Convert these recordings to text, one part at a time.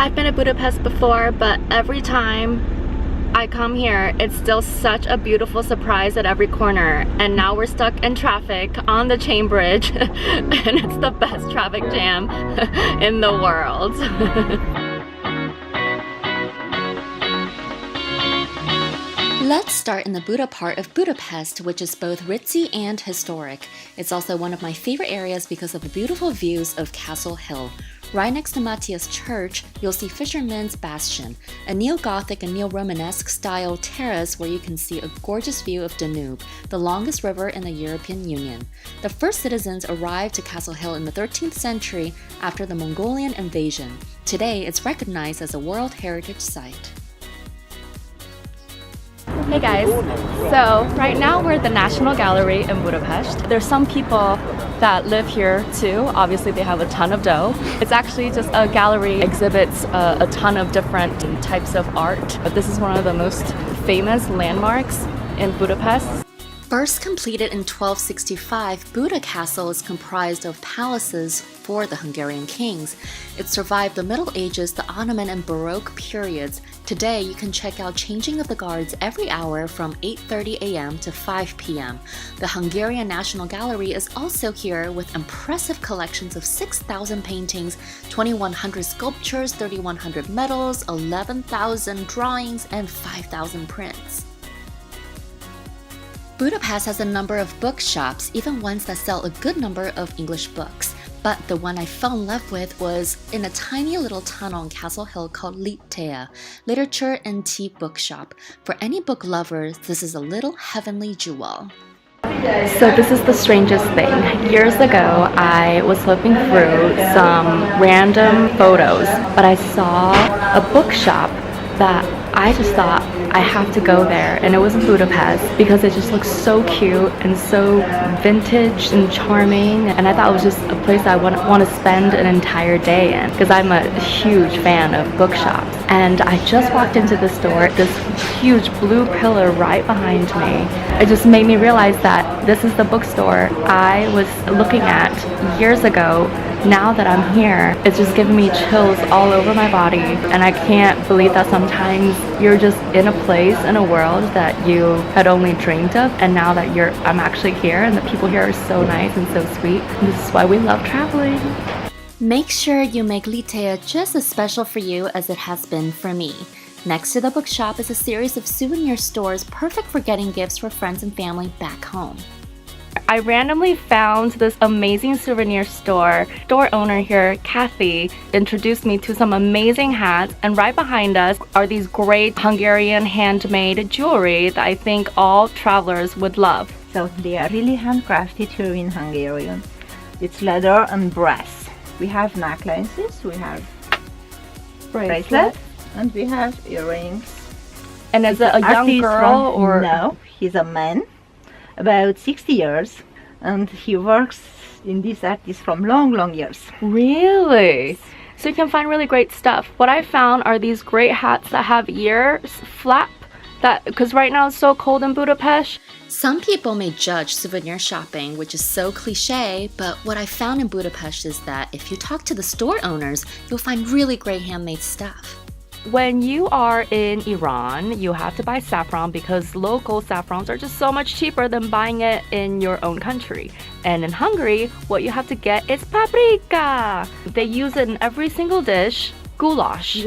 I've been to Budapest before, but every time I come here, it's still such a beautiful surprise at every corner. And now we're stuck in traffic on the chain bridge and it's the best traffic jam in the world. Let's start in the Buda part of Budapest, which is both ritzy and historic. It's also one of my favorite areas because of the beautiful views of Castle Hill. Right next to Matthias Church, you'll see FISHERMAN'S Bastion, a neo-Gothic and neo-Romanesque style terrace where you can see a gorgeous view of Danube, the longest river in the European Union. The first citizens arrived to Castle Hill in the 13th century after the Mongolian invasion. Today, it's recognized as a World Heritage Site. Hey guys, so right now we're at the National Gallery in Budapest. There's some people that live here too. Obviously they have a ton of dough. It's actually just a gallery, exhibits a ton of different types of art. But this is one of the most famous landmarks in Budapest. First completed in 1265, Buda Castle is comprised of palaces for the Hungarian kings. It survived the Middle Ages, the Ottoman and Baroque periods. Today, you can check out changing of the guards every hour from 8:30 a.m. to 5 p.m. The Hungarian National Gallery is also here with impressive collections of 6,000 paintings, 2,100 sculptures, 3,100 medals, 11,000 drawings, and 5,000 prints. Budapest has a number of bookshops, even ones that sell a good number of English books. But the one I fell in love with was in a tiny little tunnel on Castle Hill called LUXE, Literature and Tea Bookshop. For any book lovers, this is a little heavenly jewel. So this is the strangest thing. Years ago, I was flipping through some random photos, but I saw a bookshop that I just thought I have to go there, and it was in Budapest because it just looks so cute and so vintage and charming, and I thought it was just a place I want to spend an entire day in because I'm a huge fan of bookshops. And I just walked into the store, this huge blue pillar right behind me. It just made me realize that this is the bookstore I was looking at years ago. Now that I'm here, it's just giving me chills all over my body, and I can't believe that sometimes you're just in a place in a world that you had only dreamed of, and now that I'm actually here, and the people here are so nice and so sweet. And this is why we love traveling. Make sure you make LUXE just as special for you as it has been for me. Next to the bookshop is a series of souvenir stores perfect for getting gifts for friends and family back home. I randomly found this amazing souvenir store. Store owner here, Kathy, introduced me to some amazing hats, and right behind us are these great Hungarian handmade jewelry that I think all travelers would love. So they are really handcrafted here in Hungary. It's leather and brass. We have necklaces, we have bracelets, and we have earrings. And is it a young girl or? No, he's a man. About 60 years, and he works in this artist from long years. Really? So you can find really great stuff. What I found are these great hats that have ears flap, because right now it's so cold in Budapest. Some people may judge souvenir shopping, which is so cliche, but what I found in Budapest is that if you talk to the store owners, you'll find really great handmade stuff. When you are in Iran, you have to buy saffron because local saffrons are just so much cheaper than buying it in your own country. And in Hungary, what you have to get is paprika. They use it in every single dish. Goulash.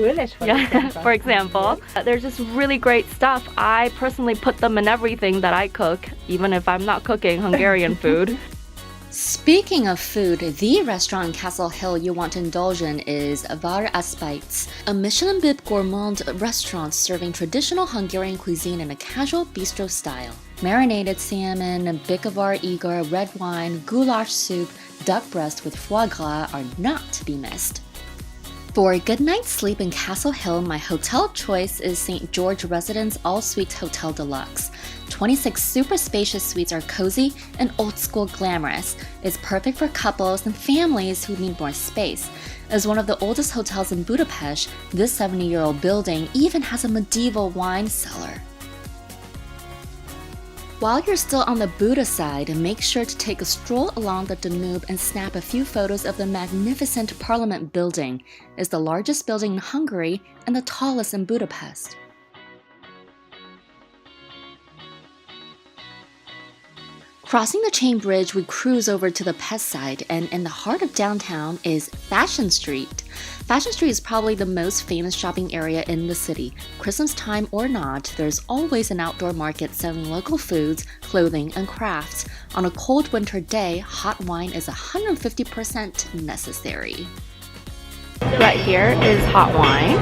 For example. They're just really great stuff. I personally put them in everything that I cook, even if I'm not cooking Hungarian food. Speaking of food, the restaurant in Castle Hill you want to indulge in is Var Aspajts, a Michelin Bib gourmand restaurant serving traditional Hungarian cuisine in a casual bistro style. Marinated salmon, bikavar eager, red wine, goulash soup, duck breast with foie gras are not to be missed. For a good night's sleep in Castle Hill, my hotel choice is St. George Residence All Suites Hotel Deluxe. 26 super spacious suites are cozy and old-school glamorous. It's perfect for couples and families who need more space. As one of the oldest hotels in Budapest, this 70-year-old building even has a medieval wine cellar. While you're still on the Buddha side, make sure to take a stroll along the Danube and snap a few photos of the magnificent Parliament building. It's the largest building in Hungary and the tallest in Budapest. Crossing the chain bridge, we cruise over to the Pest side, and in the heart of downtown is Fashion Street. Fashion Street is probably the most famous shopping area in the city. Christmas time or not, there's always an outdoor market selling local foods, clothing, and crafts. On a cold winter day, hot wine is 150% necessary. Right here is hot wine.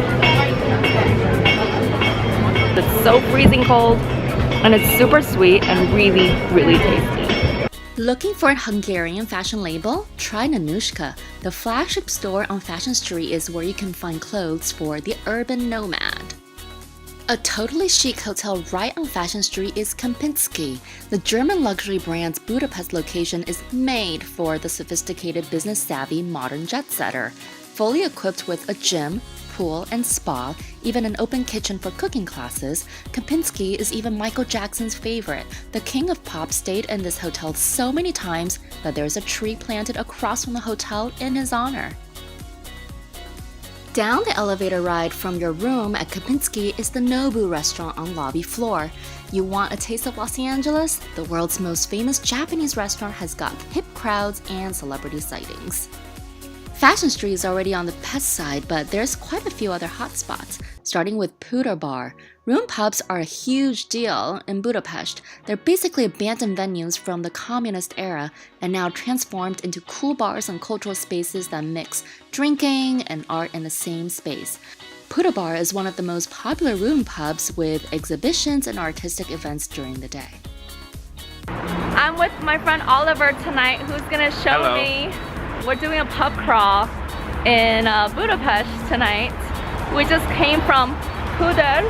It's so freezing cold, and it's super sweet and really, really tasty. Looking for a Hungarian fashion label? Try NANUSHKA. The flagship store on Fashion Street is where you can find clothes for the urban nomad. A totally chic hotel right on Fashion Street is Kempinski. The German luxury brand's Budapest location is made for the sophisticated, business-savvy modern jet-setter. Fully equipped with a gym, pool, and spa, even an open kitchen for cooking classes, Kempinski is even Michael Jackson's favorite. The king of pop stayed in this hotel so many times that there's a tree planted across from the hotel in his honor. Down the elevator ride from your room at Kempinski is the Nobu restaurant on lobby floor. You want a taste of Los Angeles? The world's most famous Japanese restaurant has got hip crowds and celebrity sightings. Fashion Street is already on the Pest side, but there's quite a few other hotspots, starting with PUDER bar. Room pubs are a huge deal in Budapest. They're basically abandoned venues from the communist era and now transformed into cool bars and cultural spaces that mix drinking and art in the same space. PUDER bar is one of the most popular room pubs with exhibitions and artistic events during the day. I'm with my friend Oliver tonight, who's gonna show me. We're doing a pub crawl in Budapest tonight. We just came from PUDER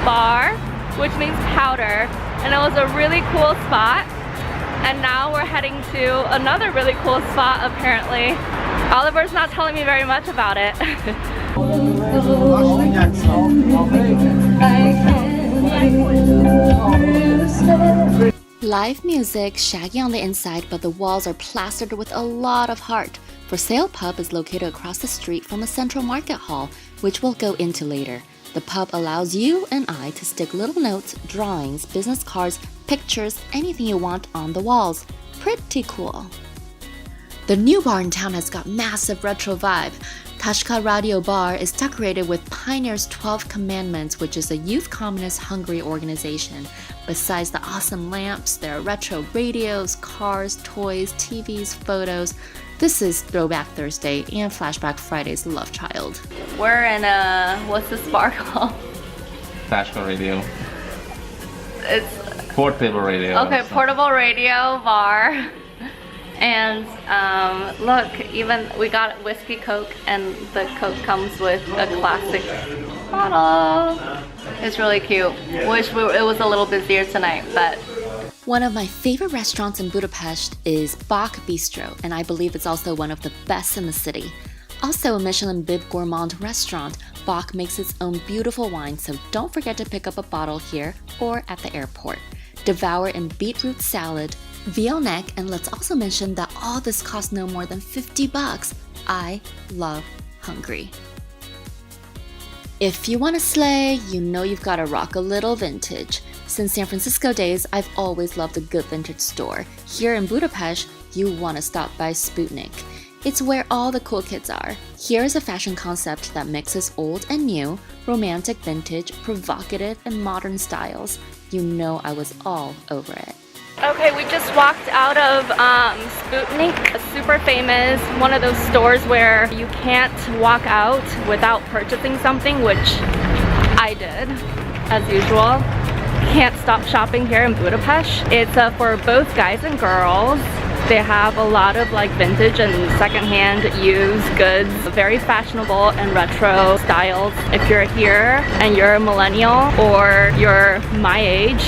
bar, which means powder, and it was a really cool spot. And now we're heading to another really cool spot apparently. Oliver's not telling me very much about it. Live music, shaggy on the inside, but the walls are plastered with a lot of heart. For Sale Pub is located across the street from the Central Market Hall, which we'll go into later. The pub allows you and I to stick little notes, drawings, business cards, pictures, anything you want on the walls. Pretty cool. The new bar in town has got massive retro vibe. TASKARADIO bar is decorated with Pioneer's 12 Commandments, which is a youth communist Hungary organization. Besides the awesome lamps, there are retro radios, cars, toys, TVs, photos. This is Throwback Thursday and Flashback Friday's love child. We're in what's this bar called? TASKARADIO. It's portable radio. Okay, portable radio bar. And look, even we got whiskey Coke, and the Coke comes with a classic bottle. It's really cute. Wish it was a little busier tonight, but. One of my favorite restaurants in Budapest is Bach Bistro, and I believe it's also one of the best in the city. Also a Michelin Bib Gourmand restaurant, Bach makes its own beautiful wine, so don't forget to pick up a bottle here or at the airport. Devour in beetroot salad, veal neck, and let's also mention that all this costs no more than $50. I love Hungary. If you want to slay, you know you've got to rock a little vintage. Since San Francisco days, I've always loved a good vintage store. Here in Budapest, you want to stop by Sputnik. It's where all the cool kids are. Here's a fashion concept that mixes old and new, romantic vintage, provocative, and modern styles. You know I was all over it. Okay, we just walked out of Sputnik, super famous, one of those stores where you can't walk out without purchasing something, which I did, as usual. Can't stop shopping here in Budapest. It's for both guys and girls. They have a lot of like vintage and secondhand used goods, very fashionable and retro styles. If you're here and you're a millennial or you're my age,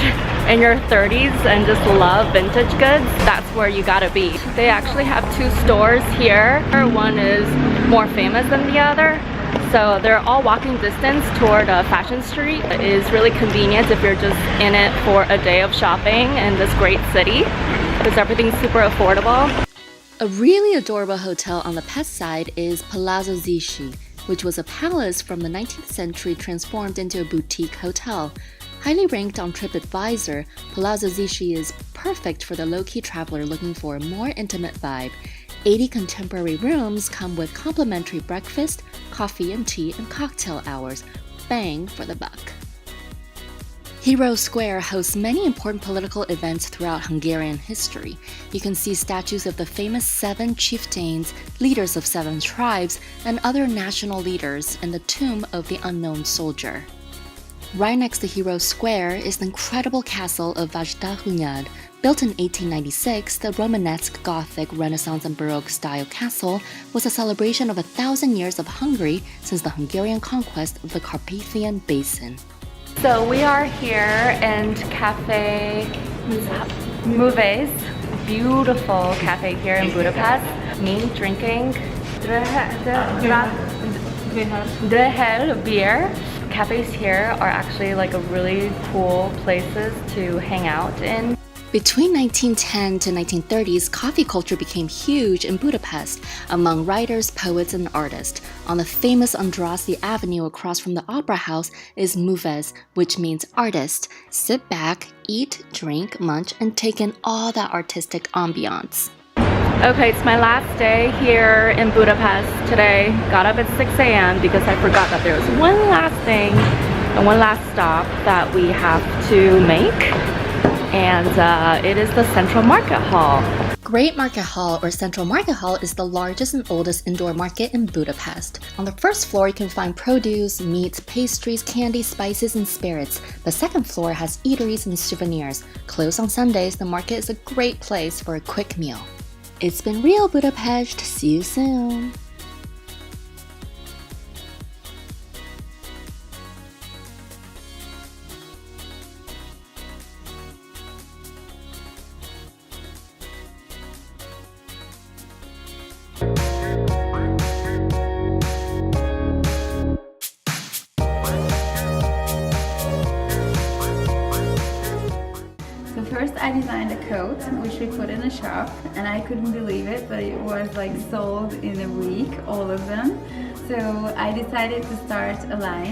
in your 30s and just love vintage goods, that's where you gotta be. They actually have two stores here. One is more famous than the other, So they're all walking distance toward Fashion Street. It is really convenient if you're just in it for a day of shopping in this great city because everything's super affordable. A really adorable hotel on the Pest side is Palazzo ZICHY, which was a palace from the 19th century transformed into a boutique hotel. Highly ranked on TripAdvisor, Palazzo ZICHY is perfect for the low-key traveler looking for a more intimate vibe. 80 contemporary rooms come with complimentary breakfast, coffee and tea, and cocktail hours. Bang for the buck. Hero Square hosts many important political events throughout Hungarian history. You can see statues of the famous 7 chieftains, leaders of 7 tribes, and other national leaders in the tomb of the unknown soldier. Right next to Hero Square is the incredible castle of Vajdahunyad. Built in 1896, the Romanesque, Gothic, Renaissance, and Baroque-style castle was a celebration of 1,000 years of Hungary since the Hungarian conquest of the Carpathian Basin. So we are here in Cafe MUVESZ, beautiful cafe here in Budapest. Me drinking Drehel beer. Cafes here are actually like a really cool places to hang out in. Between 1910 to 1930s, coffee culture became huge in Budapest among writers, poets, and artists. On the famous Andrassy Avenue across from the Opera House is MUVESZ, which means artist. Sit back, eat, drink, munch, and take in all that artistic ambiance. Okay, it's my last day here in Budapest today. Got up at 6 a.m. because I forgot that there was one last thing and one last stop that we have to make. And it is the Central Market Hall. Great Market Hall, or Central Market Hall, is the largest and oldest indoor market in Budapest. On the first floor, you can find produce, meats, pastries, candy, spices, and spirits. The second floor has eateries and souvenirs. Closed on Sundays, the market is a great place for a quick meal. It's been real, Budapest. See you soon. First I designed a coat which we put in a shop, and I couldn't believe it, but it was like sold in a week, all of them. So I decided to start a line.